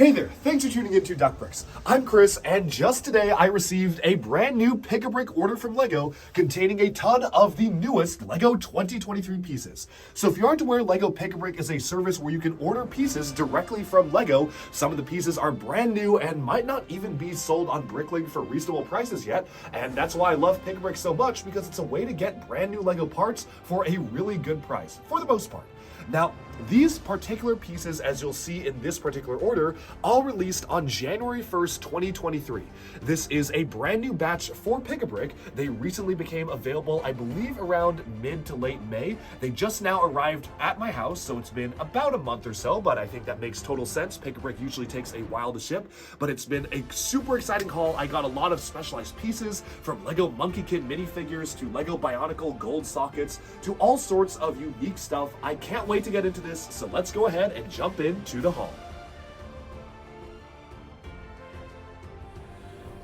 Hey there, thanks for tuning into Duck Bricks. I'm Chris, and just today I received a brand new Pick-a-Brick order from LEGO containing a ton of the newest LEGO 2023 pieces. So if you aren't aware, LEGO Pick-a-Brick is a service where you can order pieces directly from LEGO. Some of the pieces are brand new and might not even be sold on Bricklink for reasonable prices yet, and that's why I love Pick-a-Brick so much, because it's a way to get brand new LEGO parts for a really good price, for the most part. Now, these particular pieces, as you'll see in this particular order, all released on January 1st, 2023. This is a brand new batch for Pick-a-Brick. They recently became available, I believe, around mid to late May. They just now arrived at my house, so it's been about a month or so, but I think that makes total sense. Pick-a-Brick usually takes a while to ship, but it's been a super exciting haul. I got a lot of specialized pieces, from LEGO Monkie Kid minifigures to LEGO Bionicle gold sockets to all sorts of unique stuff. I can't wait to get into this, so let's go ahead and jump into the haul.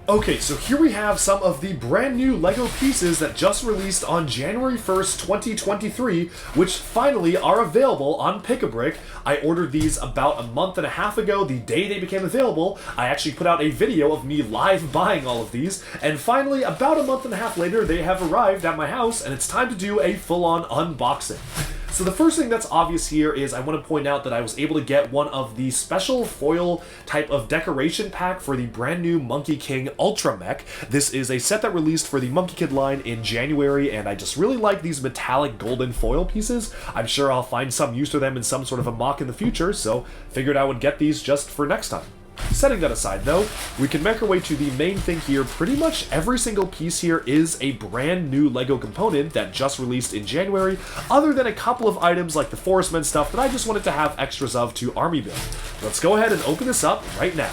Okay, so here we have some of the brand new LEGO pieces that just released on January 1st, 2023, which finally are available on Pick-a-Brick. I ordered these about a month and a half ago, the day they became available. I actually put out a video of me live buying all of these, and finally, about a month and a half later, they have arrived at my house, and it's time to do a full-on unboxing. So the first thing that's obvious here is I want to point out that I was able to get one of the special foil type of decoration pack for the brand new Monkey King Ultra Mech. This is a set that released for the Monkey Kid line in January, and I just really like these metallic golden foil pieces. I'm sure I'll find some use for them in some sort of a mock in the future, so figured I would get these just for next time. Setting that aside though, we can make our way to the main thing here. Pretty much every single piece here is a brand new LEGO component that just released in January, other than a couple of items like the Forest Men stuff that I just wanted to have extras of to army build. Let's go ahead and open this up right now.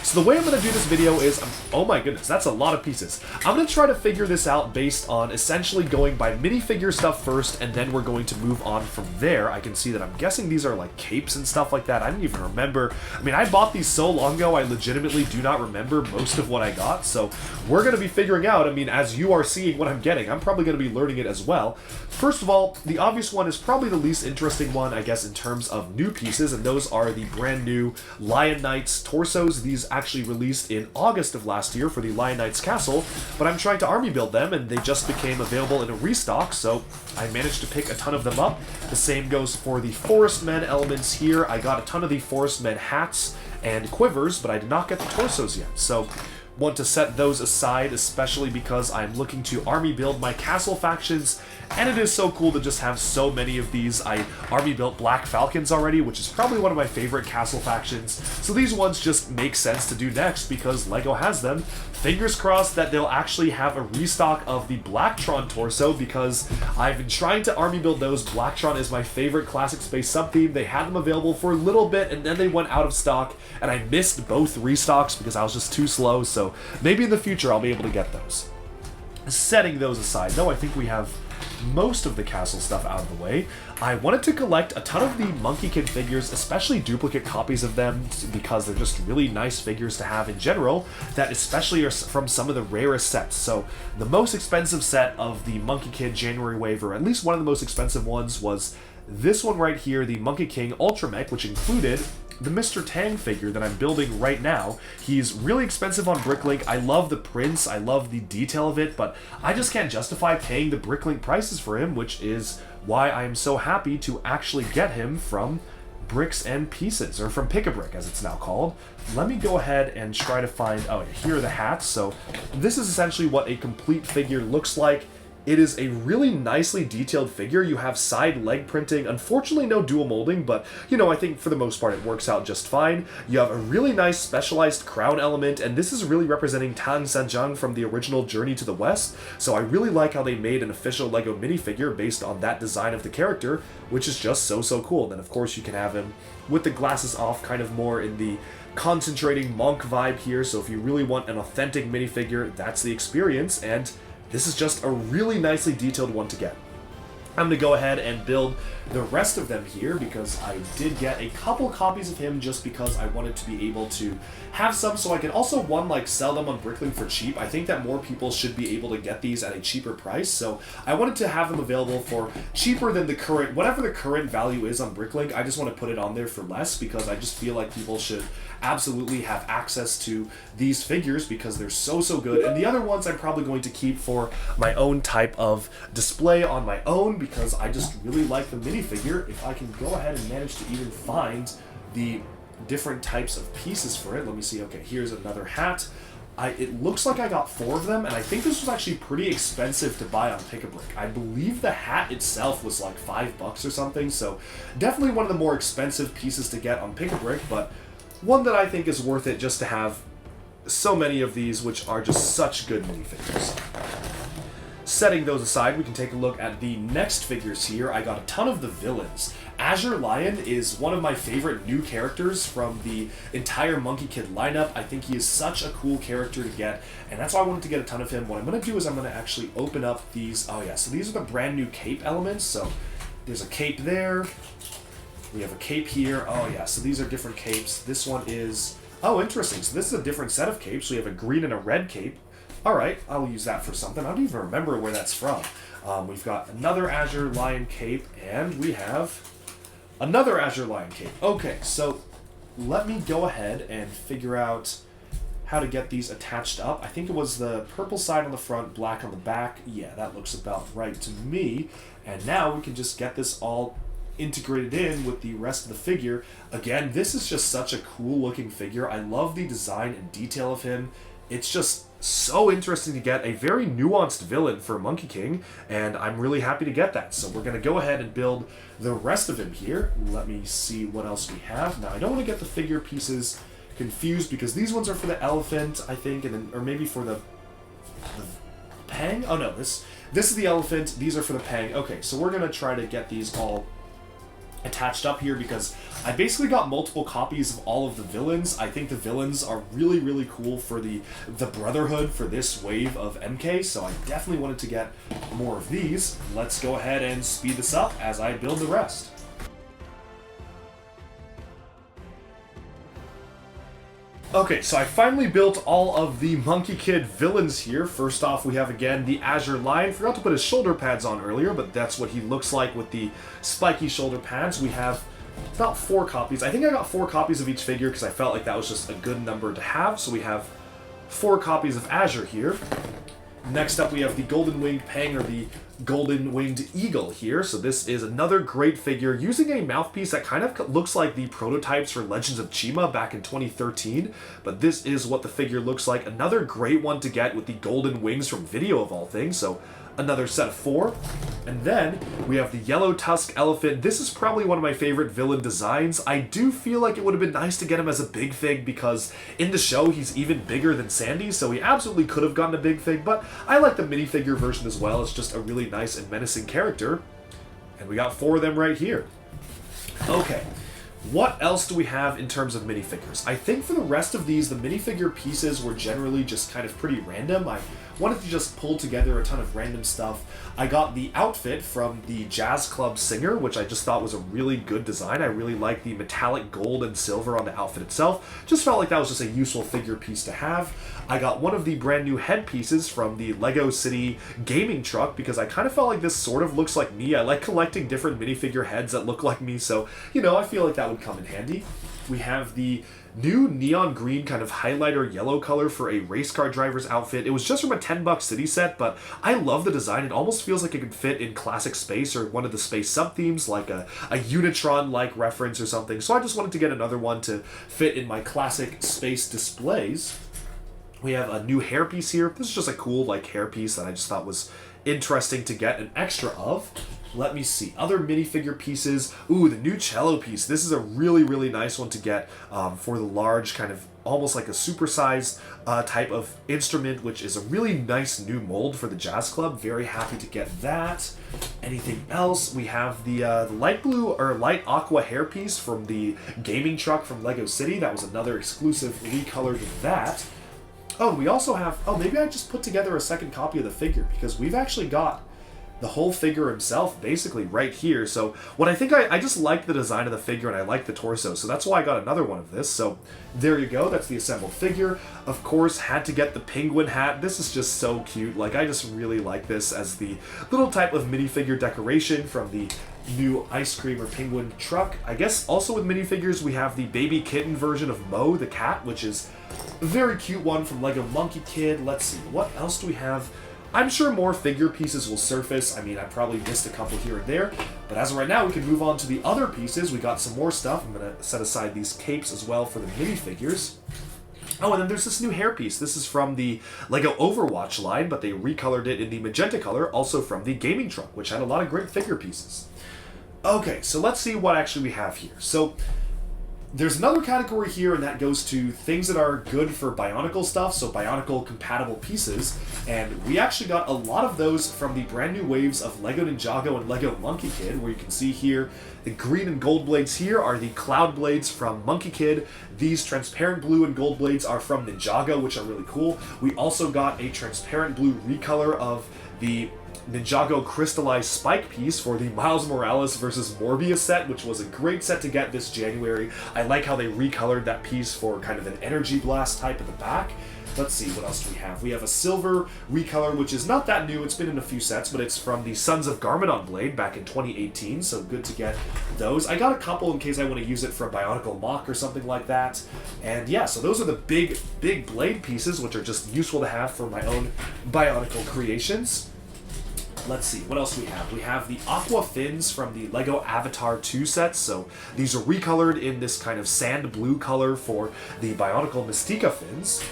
So the way I'm going to do this video is, oh my goodness, that's a lot of pieces. I'm going to try to figure this out based on essentially going by minifigure stuff first, and then we're going to move on from there. I can see that I'm guessing these are like capes and stuff like that. I don't even remember. I mean, I bought these so long ago, I legitimately do not remember most of what I got. So we're going to be figuring out, I mean, as you are seeing what I'm getting, I'm probably going to be learning it as well. First of all, the obvious one is probably the least interesting one, I guess, in terms of new pieces, and those are the brand new Lion Knights torsos. These actually released in August of last year for the Lion Knights Castle, but I'm trying to army build them, and they just became available in a restock, so I managed to pick a ton of them up. The same goes for the Forest Men elements here. I got a ton of the Forest Men hats and quivers, but I did not get the torsos yet, so want to set those aside, especially because I'm looking to army build my castle factions, and it is so cool to just have so many of these. I army built Black Falcons already, which is probably one of my favorite castle factions, so these ones just make sense to do next because LEGO has them. Fingers crossed that they'll actually have a restock of the Blacktron torso, because I've been trying to army build those. Blacktron is my favorite classic space sub-theme. They had them available for a little bit, and then they went out of stock, and I missed both restocks because I was just too slow, so maybe in the future I'll be able to get those. Setting those aside, though, I think we have most of the castle stuff out of the way. I wanted to collect a ton of the Monkey Kid figures, especially duplicate copies of them, because they're just really nice figures to have in general, that especially are from some of the rarest sets. So the most expensive set of the Monkey Kid January wave, or at least one of the most expensive ones, was this one right here, the Monkey King Ultra Mech, which included the Mr. Tang figure that I'm building right now. He's really expensive on Bricklink. I love the prints, I love the detail of it, but I just can't justify paying the Bricklink prices for him, which is why I am so happy to actually get him from Bricks and Pieces, or from Pick-a-Brick as it's now called. Let me go ahead and try to find, oh, here are the hats. So this is essentially what a complete figure looks like. It is a really nicely detailed figure. You have side leg printing. Unfortunately, no dual molding, but, you know, I think for the most part it works out just fine. You have a really nice specialized crown element, and this is really representing Tang Sanjiang from the original Journey to the West. So I really like how they made an official LEGO minifigure based on that design of the character, which is just so cool. And then, of course, you can have him with the glasses off, kind of more in the concentrating monk vibe here. So if you really want an authentic minifigure, that's the experience, and this is just a really nicely detailed one to get. I'm going to go ahead and build the rest of them here because I did get a couple copies of him just because I wanted to be able to have some so I could also, one, like sell them on Bricklink for cheap. I think that more people should be able to get these at a cheaper price, so I wanted to have them available for cheaper than the current, whatever the current value is on Bricklink. I just want to put it on there for less because I just feel like people should absolutely have access to these figures because they're so good. And the other ones I'm probably going to keep for my own type of display on my own because I just really like the minifigure. If I can go ahead and manage to even find the different types of pieces for it. Let me see. Okay, here's another hat. It looks like I got 4 of them, and I think this was actually pretty expensive to buy on Pick-a-Brick. I believe the hat itself was like $5 or something, so definitely one of the more expensive pieces to get on Pick-a-Brick, but one that I think is worth it just to have so many of these, which are just such good minifigures. Setting those aside, we can take a look at the next figures here. I got a ton of the villains. Azure Lion is one of my favorite new characters from the entire Monkey Kid lineup. I think he is such a cool character to get, and that's why I wanted to get a ton of him. What I'm going to do is I'm going to actually open up these. Oh yeah, so these are the brand new cape elements. So there's a cape there. We have a cape here. Oh yeah, so these are different capes. This one is... Oh, interesting. So this is a different set of capes. We have a green and a red cape. Alright, I'll use that for something. I don't even remember where that's from. We've got another Azure Lion cape, and we have another Azure Lion cape. Okay, so let me go ahead and figure out how to get these attached up. I think it was the purple side on the front, black on the back. Yeah, that looks about right to me. And now we can just get this all integrated in with the rest of the figure. Again, this is just such a cool looking figure. I love the design and detail of him. It's just so interesting to get a very nuanced villain for Monkey King, and I'm really happy to get that. So we're going to go ahead and build the rest of him here. Let me see what else we have. Now, I don't want to get the figure pieces confused because these ones are for the elephant, I think, and then, or maybe for the Pang? Oh no, this is the elephant. These are for the Pang. Okay, so we're going to try to get these all attached up here because I basically got multiple copies of all of the villains. I think the villains are really cool for the Brotherhood for this wave of MK, so I definitely wanted to get more of these. Let's go ahead and speed this up as I build the rest. Okay, so I finally built all of the Monkey Kid villains here. First off, we have again the Azure Lion. Forgot to put his shoulder pads on earlier, but that's what he looks like with the spiky shoulder pads. We have about 4 copies. I think I got 4 copies of each figure because I felt like that was just a good number to have. So we have 4 copies of Azure here. Next up, we have the Golden Winged Pang, or the Golden Winged Eagle here. So this is another great figure using a mouthpiece that kind of looks like the prototypes for Legends of Chima back in 2013. But this is what the figure looks like. Another great one to get with the golden wings from Video of all things. So another set of 4. And then we have the Yellow Tusk Elephant. This is probably one of my favorite villain designs. I do feel like it would have been nice to get him as a big fig because in the show he's even bigger than Sandy, so he absolutely could have gotten a big fig, but I like the minifigure version as well. It's just a really nice and menacing character. And we got 4 of them right here. Okay. What else do we have in terms of minifigures? I think for the rest of these, the minifigure pieces were generally just kind of pretty random. I wanted to just pull together a ton of random stuff. I got the outfit from the Jazz Club singer, which I just thought was a really good design. I really like the metallic gold and silver on the outfit itself. Just felt like that was just a useful figure piece to have. I got one of the brand new head pieces from the Lego City gaming truck because I kind of felt like this sort of looks like me. I like collecting different minifigure heads that look like me, so, you know, I feel like that would come in handy. We have the new neon green kind of highlighter yellow color for a race car driver's outfit. It was just from a $10 city set, but I love the design. It almost feels like it could fit in classic space or one of the space sub-themes, like a Unitron-like reference or something. So I just wanted to get another one to fit in my classic space displays. We have a new hairpiece here. This is just a cool like hairpiece that I just thought was interesting to get an extra of. Let me see. Other minifigure pieces. Ooh, the new cello piece. This is a really nice one to get for the large, kind of almost like a supersized type of instrument, which is a really nice new mold for the Jazz Club. Very happy to get that. Anything else? We have the light blue or light aqua hairpiece from the gaming truck from Lego City. That was another exclusive recolored of that. Oh, and we also have... Oh, maybe I just put together a second copy of the figure because we've actually got the whole figure himself basically right here. So what I think, I just like the design of the figure and I like the torso, so that's why I got another one of this. So there you go, that's the assembled figure. Of course, had to get the penguin hat. This is just so cute. Like, I just really like this as the little type of minifigure decoration from the new ice cream or penguin truck. I guess also with minifigures we have the baby kitten version of Mo the cat, which is a very cute one from LEGO Monkey Kid. Let's see, what else do we have? I'm sure more figure pieces will surface. I mean, I probably missed a couple here and there, but as of right now, we can move on to the other pieces. We got some more stuff. I'm going to set aside these capes as well for the minifigures. Oh, and then there's this new hairpiece. This is from the LEGO Overwatch line, but they recolored it in the magenta color, also from the gaming truck, which had a lot of great figure pieces. Okay, so let's see what actually we have here. So there's another category here, and that goes to things that are good for Bionicle stuff, so Bionicle compatible pieces, and we actually got a lot of those from the brand new waves of LEGO Ninjago and LEGO Monkey Kid, where you can see here the green and gold blades here are the cloud blades from Monkey Kid. These transparent blue and gold blades are from Ninjago, which are really cool. We also got a transparent blue recolor of the Ninjago crystallized spike piece for the Miles Morales versus Morbius set, which was a great set to get this January. I like how they recolored that piece for kind of an energy blast type at the back. Let's see, what else do we have? We have a silver recolor, which is not that new. It's been in a few sets, but it's from the Sons of Garmadon blade back in 2018, so good to get those. I got a couple in case I want to use it for a Bionicle mock or something like that. And yeah, so those are the big blade pieces, which are just useful to have for my own Bionicle creations. Let's see, what else do we have? We have the Aqua Fins from the LEGO Avatar 2 sets, so these are recolored in this kind of sand blue color for the Bionicle Mystica fins.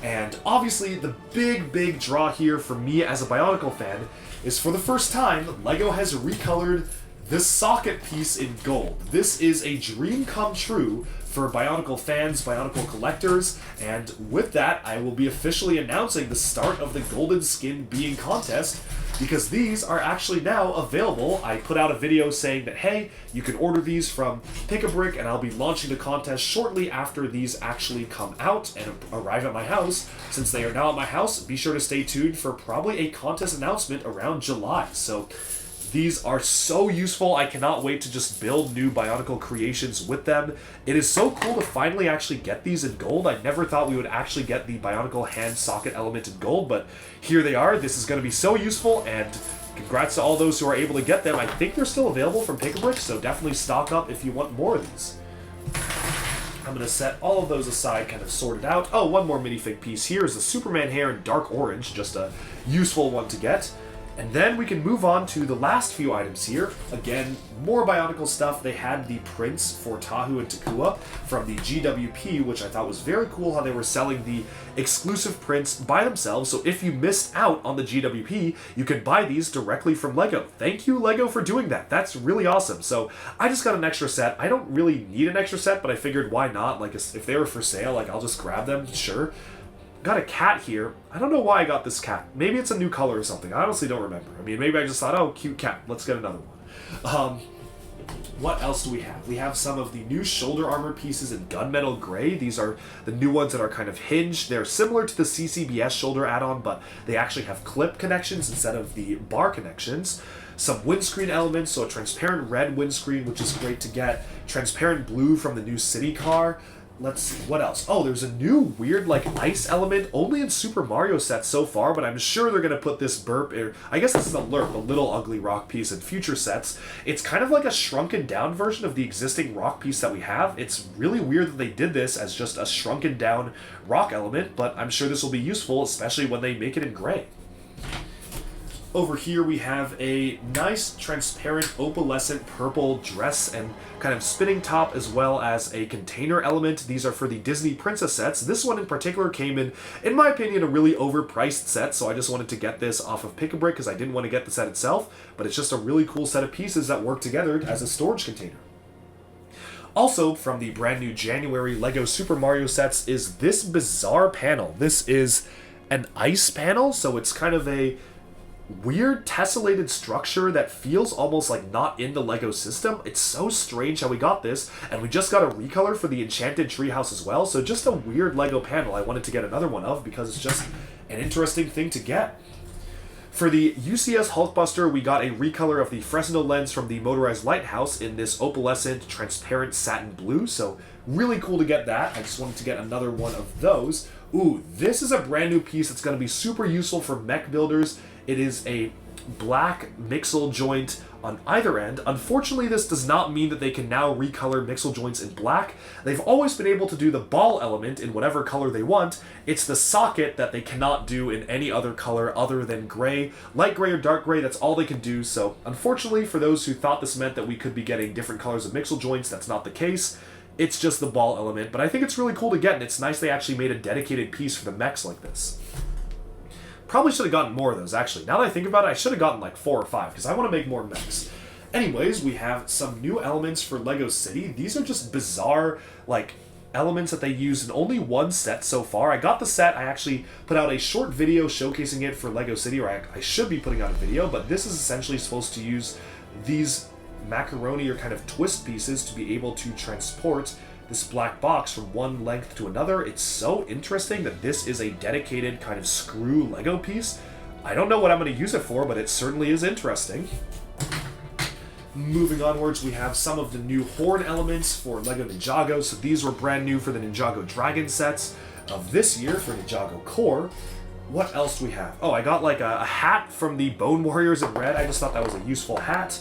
And obviously, the big draw here for me as a Bionicle fan is, for the first time, LEGO has recolored this socket piece in gold. This is a dream come true for Bionicle fans, Bionicle collectors, and with that, I will be officially announcing the start of the Golden Skin Being contest, because these are actually now available. I put out a video saying that, hey, you can order these from Pick-a-Brick, and I'll be launching the contest shortly after these actually come out and arrive at my house. Since they are now at my house, be sure to stay tuned for probably a contest announcement around July. So these are so useful. I cannot wait to just build new Bionicle creations with them. It is so cool to finally actually get these in gold. I never thought we would actually get the Bionicle hand socket element in gold, but here they are. This is going to be so useful, and congrats to all those who are able to get them. I think they're still available from Pick-a-Brick, so definitely stock up if you want more of these. I'm going to set all of those aside, kind of sorted out. Oh, one more minifig piece here is the Superman hair in dark orange, just a useful one to get. And then we can move on to the last few items here. Again, more Bionicle stuff. They had the prints for Tahu and Takua from the GWP, which I thought was very cool how they were selling the exclusive prints by themselves. So if you missed out on the GWP, you can buy these directly from LEGO. Thank you, LEGO, for doing that. That's really awesome. So I just got an extra set. I don't really need an extra set, but I figured why not? Like, if they were for sale, like, I'll just grab them, sure. Got a cat here. I don't know why I got this cat. Maybe it's a new color or something. I honestly don't remember. I mean, maybe I just thought, oh, cute cat. Let's get another one. What else do we have? We have some of the new shoulder armor pieces in gunmetal gray. These are the new ones that are kind of hinged. They're similar to the CCBS shoulder add-on, but they actually have clip connections instead of the bar connections. Some windscreen elements, so a transparent red windscreen, which is great to get. Transparent blue from the new city car. Let's see, what else? Oh, there's a new weird, like, ice element, only in Super Mario sets so far, but I'm sure they're going to put this burp, or I guess this is a lerp, a little ugly rock piece in future sets. It's kind of like a shrunken down version of the existing rock piece that we have. It's really weird that they did this as just a shrunken down rock element, but I'm sure this will be useful, especially when they make it in gray. Over here we have a nice transparent opalescent purple dress and kind of spinning top, as well as a container element. These are for the Disney Princess sets. This one in particular came in my opinion, a really overpriced set, so I just wanted to get this off of Pick-a-Brick because I didn't want to get the set itself, but it's just a really cool set of pieces that work together as a storage container. Also, from the brand new January LEGO Super Mario sets is this bizarre panel. This is an ice panel, so it's kind of a weird tessellated structure that feels almost like not in the LEGO system. It's so strange how we got this, and we just got a recolor for the Enchanted Treehouse as well, so just a weird LEGO panel I wanted to get another one of because it's just an interesting thing to get. For the UCS Hulkbuster, we got a recolor of the Fresnel lens from the Motorized Lighthouse in this opalescent, transparent satin blue, so really cool to get that. I just wanted to get another one of those. Ooh, this is a brand new piece that's going to be super useful for mech builders. It is a black mixel joint on either end. Unfortunately, this does not mean that they can now recolor mixel joints in black. They've always been able to do the ball element in whatever color they want. It's the socket that they cannot do in any other color other than gray. Light gray or dark gray, that's all they can do. So unfortunately, for those who thought this meant that we could be getting different colors of mixel joints, that's not the case. It's just the ball element, but I think it's really cool to get, and it's nice they actually made a dedicated piece for the mechs like this. Probably should have gotten more of those, actually. Now that I think about it, I should have gotten like 4 or 5, because I want to make more mechs. Anyways, we have some new elements for LEGO City. These are just bizarre, like, elements that they used in only one set so far. I got the set, I actually put out a short video showcasing it for LEGO City, or I should be putting out a video, but this is essentially supposed to use these macaroni or kind of twist pieces to be able to transport this black box from one length to another. It's so interesting that this is a dedicated kind of screw Lego piece. I don't know what I'm going to use it for, but it certainly is interesting. Moving onwards, we have some of the new horn elements for LEGO Ninjago. So these were brand new for the Ninjago Dragon sets of this year for Ninjago Core. What else do we have? Oh, I got like a hat from the Bone Warriors in red. I just thought that was a useful hat.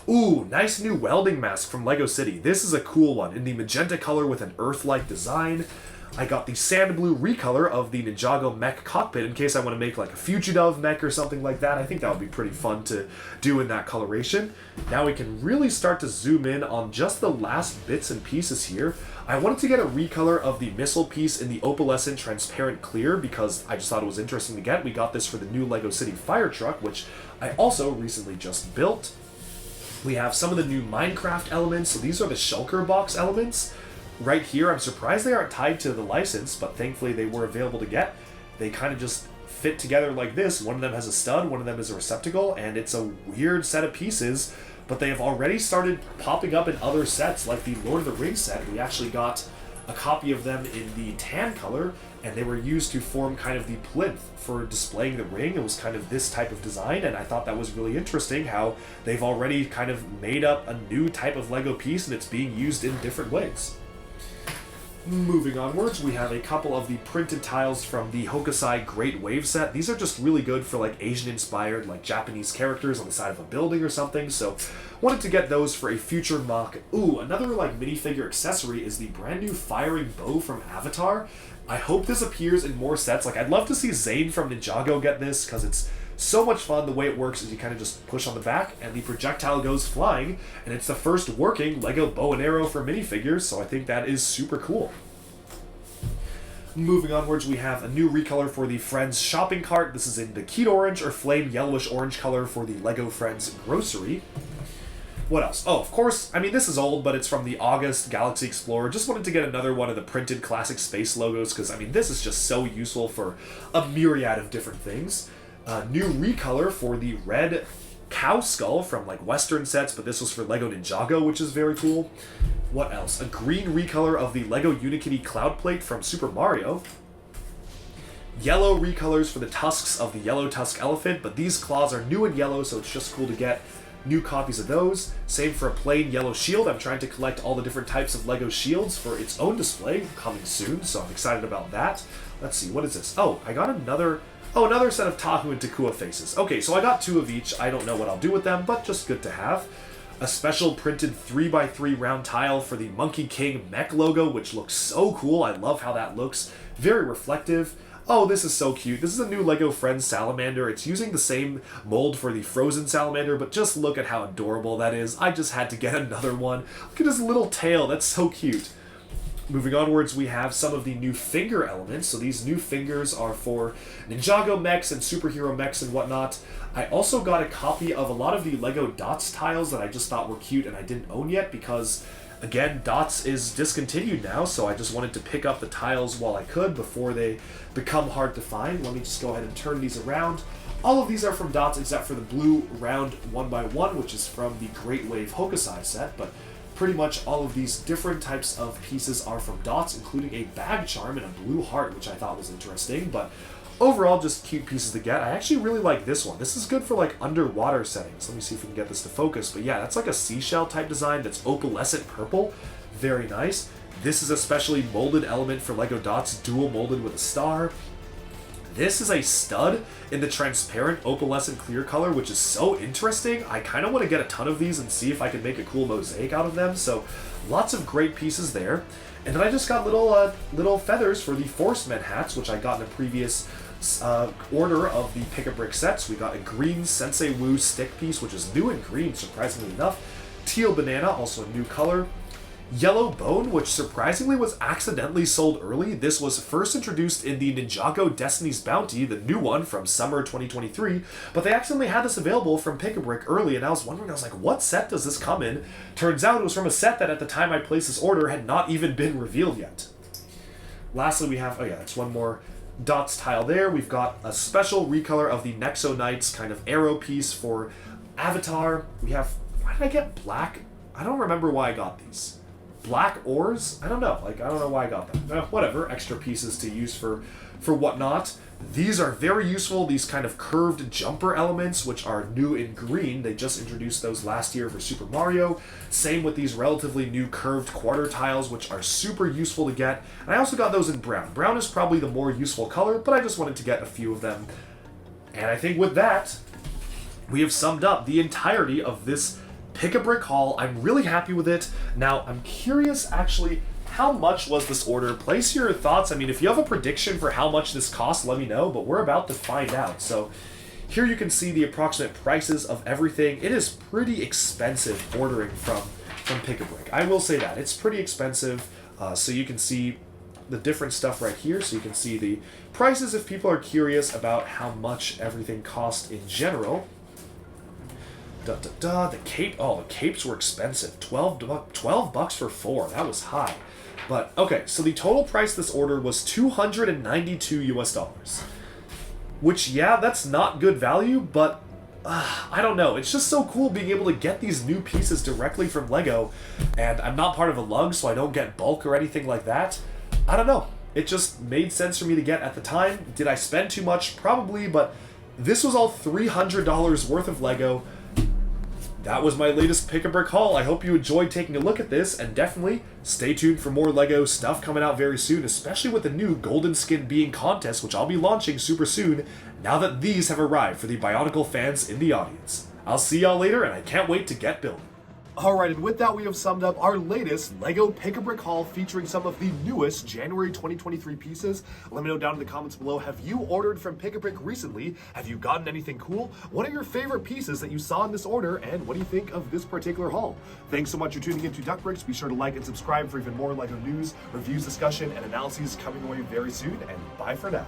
Ooh, nice new welding mask from LEGO City. This is a cool one in the magenta color with an earth-like design. I got the sand blue recolor of the Ninjago mech cockpit in case I want to make like a Fujidove mech or something like that. I think that would be pretty fun to do in that coloration. Now we can really start to zoom in on just the last bits and pieces here. I wanted to get a recolor of the missile piece in the opalescent transparent clear because I just thought it was interesting to get. We got this for the new LEGO City fire truck, which I also recently just built. We have some of the new Minecraft elements. So these are the shulker box elements. Right here, I'm surprised they aren't tied to the license, but thankfully they were available to get. They kind of just fit together like this. One of them has a stud, one of them is a receptacle, and it's a weird set of pieces, but they have already started popping up in other sets, like the Lord of the Rings set. We actually got a copy of them in the tan color, and they were used to form kind of the plinth for displaying the ring. It was kind of this type of design, and I thought that was really interesting how they've already kind of made up a new type of Lego piece, and it's being used in different ways. Moving onwards, we have a couple of the printed tiles from the Hokusai Great Wave set. These are just really good for like Asian-inspired, like Japanese characters on the side of a building or something, so wanted to get those for a future mock. Ooh, another like minifigure accessory is the brand new firing bow from Avatar. I hope this appears in more sets. Like, I'd love to see Zane from Ninjago get this, because it's so much fun. The way it works is you kind of just push on the back, and the projectile goes flying, and it's the first working LEGO bow and arrow for minifigures, so I think that is super cool. Moving onwards, we have a new recolor for the Friends shopping cart. This is in the Keat Orange or Flame Yellowish Orange color for the LEGO Friends grocery. What else? Oh, of course, I mean, this is old, but it's from the August Galaxy Explorer. Just wanted to get another one of the printed classic space logos, because, I mean, this is just so useful for a myriad of different things. New recolor for the red cow skull from, like, Western sets, but this was for LEGO Ninjago, which is very cool. What else? A green recolor of the LEGO Unikitty Cloud Plate from Super Mario. Yellow recolors for the tusks of the yellow tusk elephant, but these claws are new and yellow, so it's just cool to get new copies of those. Same for a plain yellow shield. I'm trying to collect all the different types of LEGO shields for its own display coming soon, so I'm excited about that. Let's see, what is this? Oh, I got another set of Tahu and Takua faces. Okay, so I got 2 of each. I don't know what I'll do with them, but just good to have. A special printed 3x3 round tile for the Monkey King mech logo, which looks so cool. I love how that looks. Very reflective. Oh, this is so cute. This is a new LEGO Friends salamander. It's using the same mold for the Frozen salamander, but just look at how adorable that is. I just had to get another one. Look at his little tail. That's so cute. Moving onwards, we have some of the new finger elements. So these new fingers are for Ninjago mechs and superhero mechs and whatnot. I also got a copy of a lot of the LEGO Dots tiles that I just thought were cute and I didn't own yet because, again, Dots is discontinued now, so I just wanted to pick up the tiles while I could before they become hard to find. Let me just go ahead and turn these around. All of these are from Dots except for the blue round 1x1, which is from the Great Wave Hokusai set, but pretty much all of these different types of pieces are from Dots, including a bag charm and a blue heart, which I thought was interesting, but overall, just cute pieces to get. I actually really like this one. This is good for like underwater settings. Let me see if we can get this to focus. But yeah, that's like a seashell type design that's opalescent purple. Very nice. This is a specially molded element for LEGO Dots, dual molded with a star. This is a stud in the transparent opalescent clear color, which is so interesting. I kind of want to get a ton of these and see if I can make a cool mosaic out of them. So lots of great pieces there. And then I just got little feathers for the Forcemen hats, which I got in a previous order of the Pick-a-Brick sets. We got a green Sensei Wu stick piece, which is new and green, surprisingly enough. Teal Banana, also a new color. Yellow Bone, which surprisingly was accidentally sold early. This was first introduced in the Ninjago Destiny's Bounty, the new one from summer 2023, but they accidentally had this available from Pick-a-Brick early, and I was wondering, I was like, what set does this come in? Turns out it was from a set that at the time I placed this order had not even been revealed yet. Lastly, we have, oh yeah, it's one more Dots tile there. We've got a special recolor of the Nexo Knights kind of arrow piece for Avatar. We have, why did I get black? I don't remember why I got these. Black ores? I don't know. Like, I don't know why I got them. Whatever. Extra pieces to use for whatnot. These are very useful. These kind of curved jumper elements, which are new in green. They just introduced those last year for Super Mario. Same with these relatively new curved quarter tiles, which are super useful to get. And I also got those in brown. Brown is probably the more useful color, but I just wanted to get a few of them. And I think with that, we have summed up the entirety of this Pick-a-Brick haul. I'm really happy with it. Now, I'm curious, actually, how much was this order? Place your thoughts. I mean, if you have a prediction for how much this cost, let me know, but we're about to find out. So here you can see the approximate prices of everything. It is pretty expensive ordering from Pick-a-Brick. I will say that. It's pretty expensive. So you can see the different stuff right here. So you can see the prices if people are curious about how much everything costs in general. The cape, oh, the capes were expensive. 12 bucks for 4. That was high. But, okay, so the total price of this order was $292 US. Which, yeah, that's not good value, but I don't know. It's just so cool being able to get these new pieces directly from LEGO, and I'm not part of a lug, so I don't get bulk or anything like that. I don't know. It just made sense for me to get at the time. Did I spend too much? Probably, but this was all $300 worth of LEGO. That was my latest Pick-a-Brick haul. I hope you enjoyed taking a look at this, and definitely stay tuned for more LEGO stuff coming out very soon, especially with the new Golden Skin Being contest, which I'll be launching super soon, now that these have arrived for the Bionicle fans in the audience. I'll see y'all later, and I can't wait to get building. Alright, and with that we have summed up our latest LEGO Pick-a-Brick haul featuring some of the newest January 2023 pieces. Let me know down in the comments below, have you ordered from Pick-a-Brick recently? Have you gotten anything cool? What are your favorite pieces that you saw in this order, and what do you think of this particular haul? Thanks so much for tuning in to Duck Bricks. Be sure to like and subscribe for even more LEGO news, reviews, discussion, and analyses coming away very soon, and bye for now.